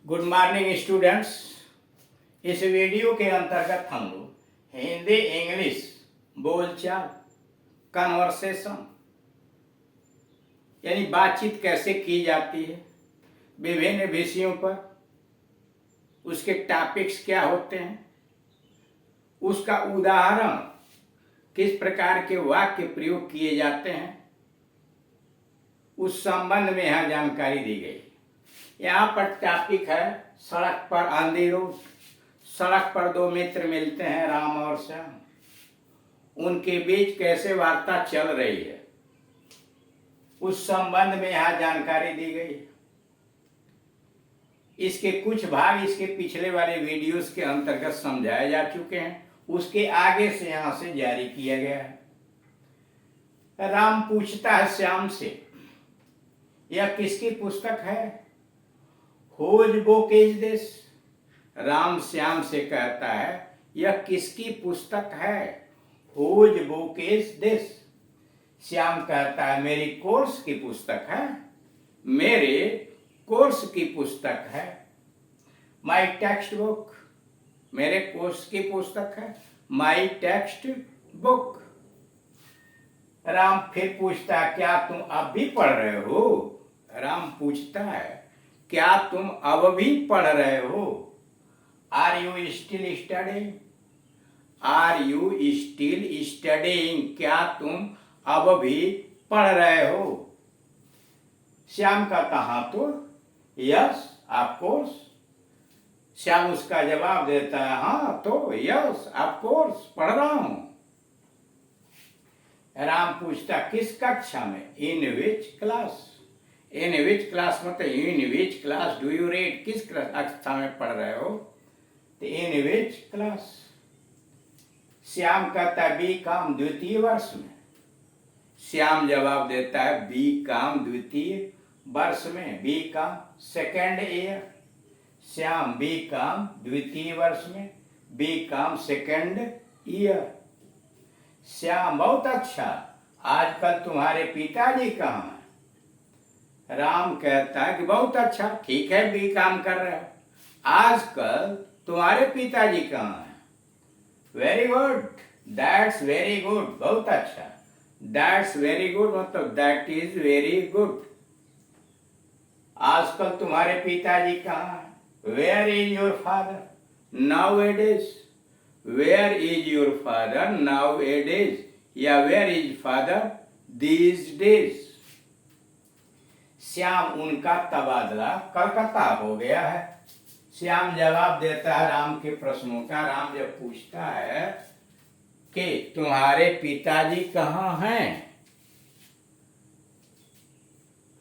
Good morning students. इस video के अंतर्गत हम लोग हिंदी इंग्लिश बोलचाल कन्वर्सेशन यानी बातचीत कैसे की जाती है, विभिन्न विषयों पर उसके टॉपिक्स क्या होते हैं, उसका उदाहरण किस प्रकार के वाक्य प्रयोग किए जाते हैं, उस संबंध में यहाँ जानकारी दी गई। यहाँ पर टॉपिक है सड़क पर ऑन द रोड। सड़क पर दो मित्र मिलते हैं, राम और श्याम। उनके बीच कैसे वार्ता चल रही है, उस संबंध में यहाँ जानकारी दी गई है। इसके कुछ भाग इसके पिछले वाले वीडियोस के अंतर्गत समझाए जा चुके हैं, उसके आगे से यहाँ से जारी किया गया है। राम पूछता है श्याम से, यह किसकी पुस्तक है? Whose book is this? Ram Shyam से कहता है, यह किसकी पुस्तक है? Whose book is this? Shyam कहता है, मेरी कोर्स की पुस्तक है, मेरे कोर्स की पुस्तक है। My textbook, मेरे कोर्स की पुस्तक है, My textbook। राम फिर पूछता है, क्या तुम अब भी पढ़ रहे हो? राम पूछता है, क्या तुम अब भी पढ़ रहे हो? Are you still studying? Are you still studying? क्या तुम अब भी पढ़ रहे हो? श्याम कहता, हाँ तो यस ऑफ कोर्स। श्याम उसका जवाब देता है, हाँ तो यस ऑफ कोर्स पढ़ रहा हूं। राम पूछता, किस कक्षा में? इन which class? In which class मतलब in which class do you read? किस कक्षा में पढ़ रहे हो? तो इन विच क्लास। श्याम कहता है, बी कॉम द्वितीय वर्ष में। श्याम जवाब देता है, बी कॉम द्वितीय वर्ष में, B com second year. Shyam B com द्वितीय वर्ष में, B com second year. Shyam बहुत अच्छा, आजकल तुम्हारे पिताजी कहाँ हैं? राम कहता है कि बहुत अच्छा, ठीक है बी काम कर रहे हो, आजकल तुम्हारे पिताजी कहाँ हैं? Very good, that's very good, बहुत अच्छा। दैट्स वेरी गुड मतलब दैट इज वेरी गुड। आजकल तुम्हारे पिताजी कहाँ हैं? Where is your father nowadays? Where is your father nowadays या where is father these days? Shyam उनका तबादला कलकत्ता हो गया है। श्याम जवाब देता है राम के प्रश्नों का। राम जब पूछता है कि तुम्हारे पिताजी कहाँ हैं,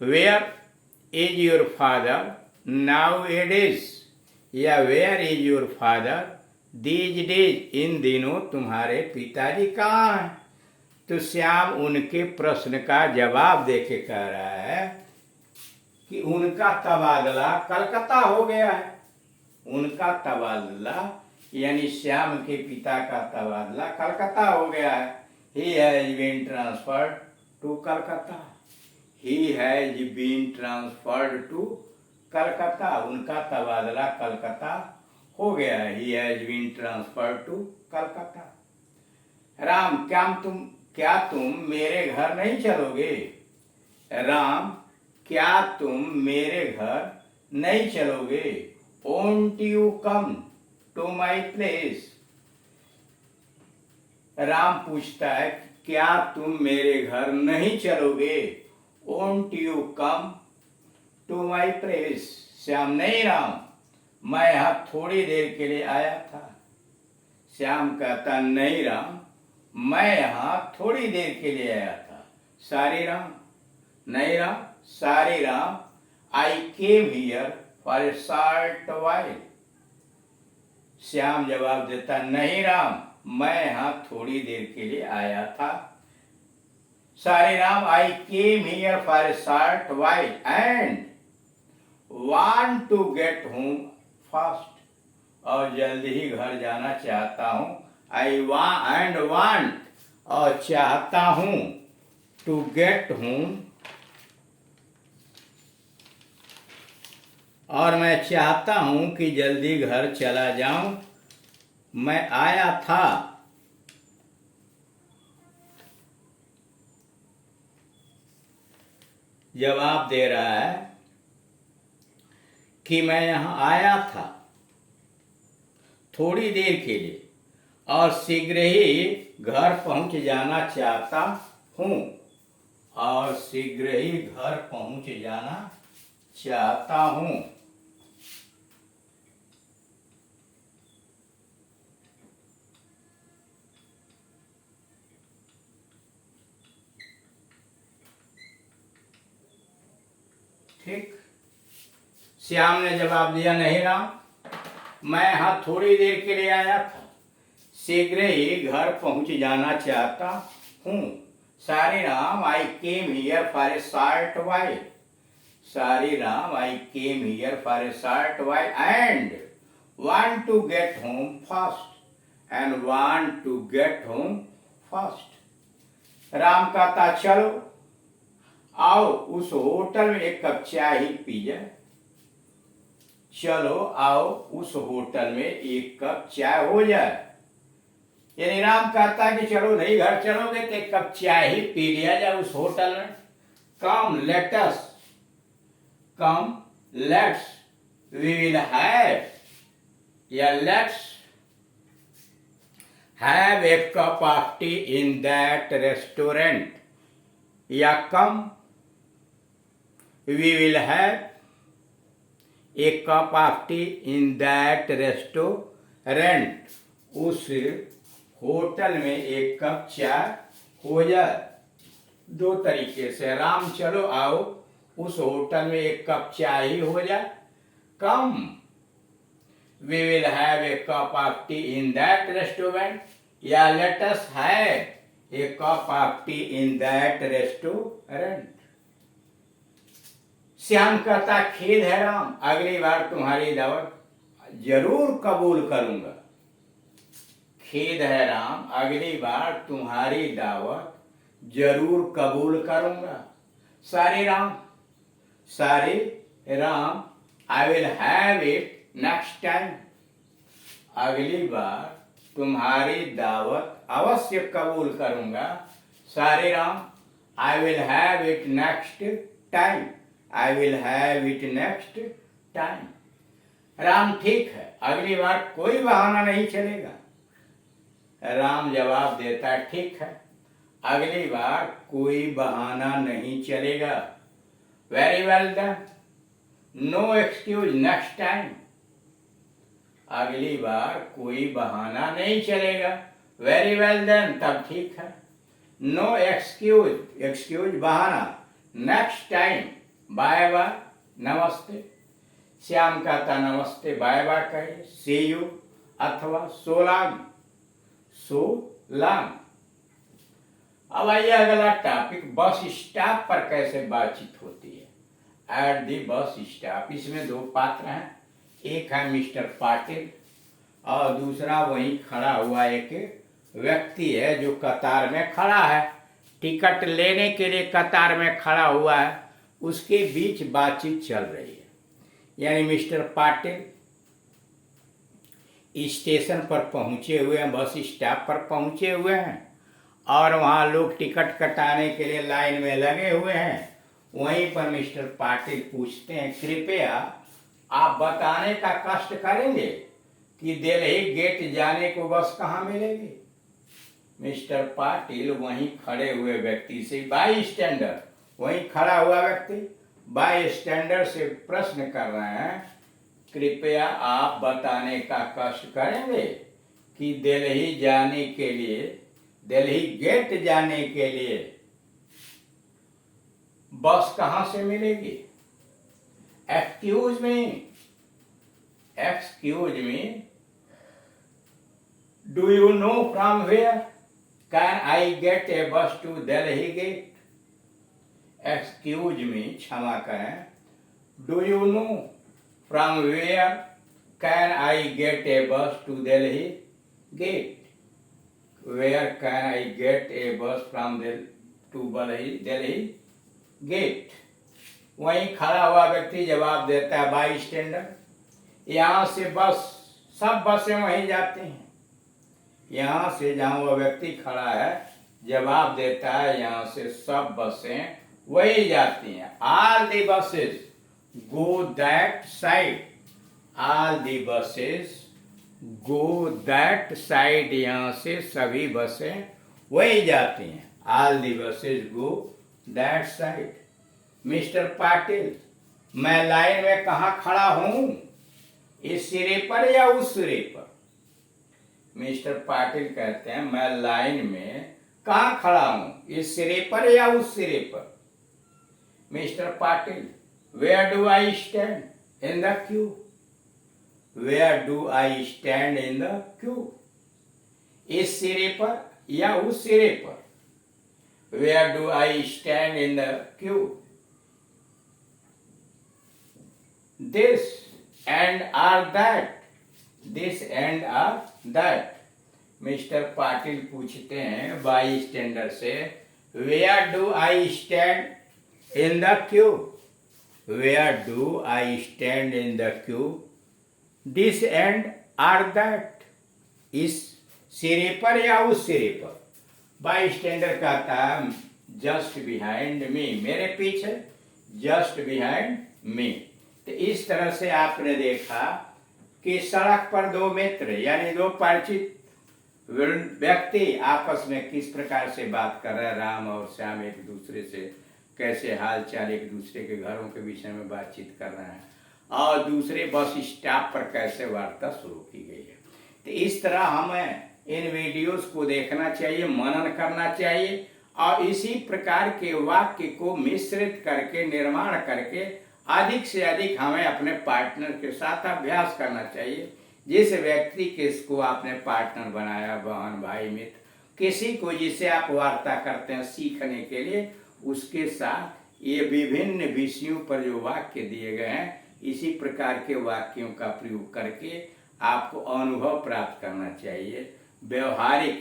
where is your father nowadays या where is your father these days, इन दिनों तुम्हारे पिताजी कहाँ हैं? तो श्याम उनके प्रश्न का जवाब देके कह रहा है कि उनका तबादला कलकत्ता हो गया है। उनका तबादला यानी श्याम के पिता का तबादला कलकत्ता हो गया है। He has been transferred to Calcutta. He has been transferred to Calcutta. उनका तबादला कलकत्ता हो गया है। He has been transferred to Calcutta. Ram, क्या तुम मेरे घर नहीं चलोगे? राम, क्या तुम मेरे घर नहीं चलोगे? Won't you come to my place? Ram पूछता है, क्या तुम मेरे घर नहीं चलोगे? Won't you come to my place? Shyam, नहीं राम, मैं यहाँ थोड़ी देर के लिए आया था। श्याम कहता, नहीं राम, मैं यहाँ थोड़ी देर के लिए आया था। सारी राम, नहीं Ram, sorry Ram, I came here for a short while. Shyam जवाब देता, नहीं राम, मैं यहाँ थोड़ी देर के लिए आया था। Sorry Ram, I came here for a short while and want to get home fast, और जल्दी ही घर जाना चाहता हूँ। आई वांट और चाहता हूँ, टू गेट होम और मैं चाहता हूं कि जल्दी घर चला जाऊं। मैं आया था। जवाब दे रहा है कि मैं यहां आया था थोड़ी देर के लिए और शीघ्र ही घर पहुंच जाना चाहता हूं। और शीघ्र ही घर पहुंच जाना चाहता हूं। ठीक। श्याम ने जवाब दिया, नहीं राम, मैं यहां थोड़ी देर के लिए आया था, शीघ्र ही घर पहुंच जाना चाहता हूं। Sorry Ram, I came here for a short while. Sorry Ram, I came here for a short while and want to get home fast. And want to get home fast. Ram कहता, चलो आओ उस होटल में एक कप चाय ही पी जाए। चलो आओ उस होटल में एक कप चाय हो जाए। यानी राम कहता है कि चलो नहीं घर चलोगे तो एक कप चाय ही पी लिया जाए उस होटल में। Come let's, come let's, we will have, या let's have a cup of tea in that restaurant. या come, we will have a cup of tea in that restaurant. उस होटल में एक कप चाय हो जाए। दो तरीके से, राम चलो आओ उस होटल में एक कप चाय ही हो जाए। Come, we will have a cup of tea in that restaurant. या let us have a cup of tea in that restaurant. Shyam कहता, खेद है राम, अगली बार तुम्हारी दावत जरूर कबूल करूंगा। खेद है राम, अगली बार तुम्हारी दावत जरूर कबूल करूंगा। सारी Ram, sorry Ram, I will have it next time. अगली बार तुम्हारी दावत अवश्य कबूल करूंगा। सारी Ram, I will have it next time. I will have it next time. Ram, ठीक है, अगली बार कोई बहाना नहीं चलेगा। राम जवाब देता, ठीक है, अगली बार कोई बहाना नहीं चलेगा। Very well done, no excuse next time. अगली बार कोई बहाना नहीं चलेगा। वेरी वेल डन, तब ठीक है। नो एक्सक्यूज, एक्सक्यूज बहाना, नेक्स्ट टाइम, बाय बाय, नमस्ते। श्याम कहता, नमस्ते बाय बाय कहिए, सी यू अथवा सो लॉन्ग, सो लॉन्ग। अब आइए अगला टॉपिक, बस स्टॉप पर कैसे बातचीत होती है। एट दी बस स्टॉप, इसमें दो पात्र हैं, एक है मिस्टर पाटिल और दूसरा वहीं खड़ा हुआ एक व्यक्ति है जो कतार में खड़ा है, टिकट लेने के लिए कतार में खड़ा हुआ है। उसके बीच बातचीत चल रही है। यानी मिस्टर पाटिल स्टेशन पर पहुंचे हुए हैं, बस स्टॉप पर पहुंचे हुए हैं और वहाँ लोग टिकट कटाने के लिए लाइन में लगे हुए हैं। वहीं पर मिस्टर पाटिल पूछते हैं, कृपया आप बताने का कष्ट करेंगे कि दिल्ली गेट जाने को बस कहाँ मिलेगी। मिस्टर पाटिल वहीं खड़े हुए व्यक्ति से, बाई स्टैंडर, वहीं खड़ा हुआ व्यक्ति बाई स्टैंडर से प्रश्न कर रहे हैं, कृपया आप बताने का कष्ट करेंगे कि दिल्ली जाने के लिए, दिल्ली गेट जाने के लिए बस कहां से मिलेगी। Excuse me, excuse me, do you know from where can I get a bus to Delhi gate. Excuse me, क्षमा करें, do you know from where can I get a bus to Delhi gate. Where can I get a bus from to Delhi gate? वहीं खड़ा हुआ व्यक्ति जवाब देता है by स्टैंडर। यहाँ से बस सब बसें वहीं जाती हैं। यहाँ से जहाँ वह व्यक्ति खड़ा है जवाब देता है, यहाँ से सब बसें वही जाती हैं। All the buses go that side. All the buses go that side. यहाँ से सभी बसें वही जाती हैं। All the buses go that side. Mister Patil, मैं लाइन में कहाँ खड़ा हूं, इस सिरे पर या उस सिरे पर? मिस्टर पाटिल कहते हैं मैं लाइन में कहाँ खड़ा हूं, इस सिरे पर या उस सिरे पर? Mister Patil, where do I stand in the queue? Where do I stand in the queue? इस सिरे पर या उस सिरे पर? Where do I stand in the queue? This and or that. This and or that. Mister Patil पूछते हैं bystander से, where do I stand in the queue? Where do I stand in the queue? This and or that. इस सिरे पर या उस सिरे पर? बाई स्टैंडर कहता है जस्ट बिहाइंड मी, मेरे पीछे, जस्ट बिहाइंड मी। तो इस तरह से आपने देखा कि सड़क पर दो मित्र यानी दो परिचित व्यक्ति आपस में किस प्रकार से बात कर रहे हैं। राम और श्याम एक दूसरे से कैसे हाल चाल, एक दूसरे के घरों के विषय में बातचीत कर रहे हैं और दूसरे बस स्टॉप पर कैसे वार्ता शुरू की गई है। तो इस तरह हमें इन वीडियोस को देखना चाहिए, मनन करना चाहिए और इसी प्रकार के वाक्य को मिश्रित करके, निर्माण करके अधिक से अधिक हमें अपने पार्टनर के साथ अभ्यास करना चाहिए। जिस व्यक्ति किसको आपने पार्टनर बनाया, बहन, भाई, मित्र, किसी को जिसे आप वार्ता करते हैं सीखने के लिए, उसके साथ ये विभिन्न विषयों पर जो वाक्य दिए गए हैं, इसी प्रकार के वाक्यों का प्रयोग करके आपको अनुभव प्राप्त करना चाहिए। व्यवहारिक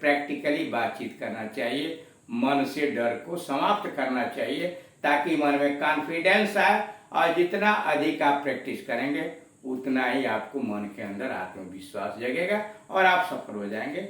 प्रैक्टिकली बातचीत करना चाहिए। मन से डर को समाप्त करना चाहिए ताकि मन में कॉन्फिडेंस आए और जितना अधिक आप प्रैक्टिस करेंगे उतना ही आपको मन के अंदर आत्मविश्वास जगेगा और आप सफल हो जाएंगे।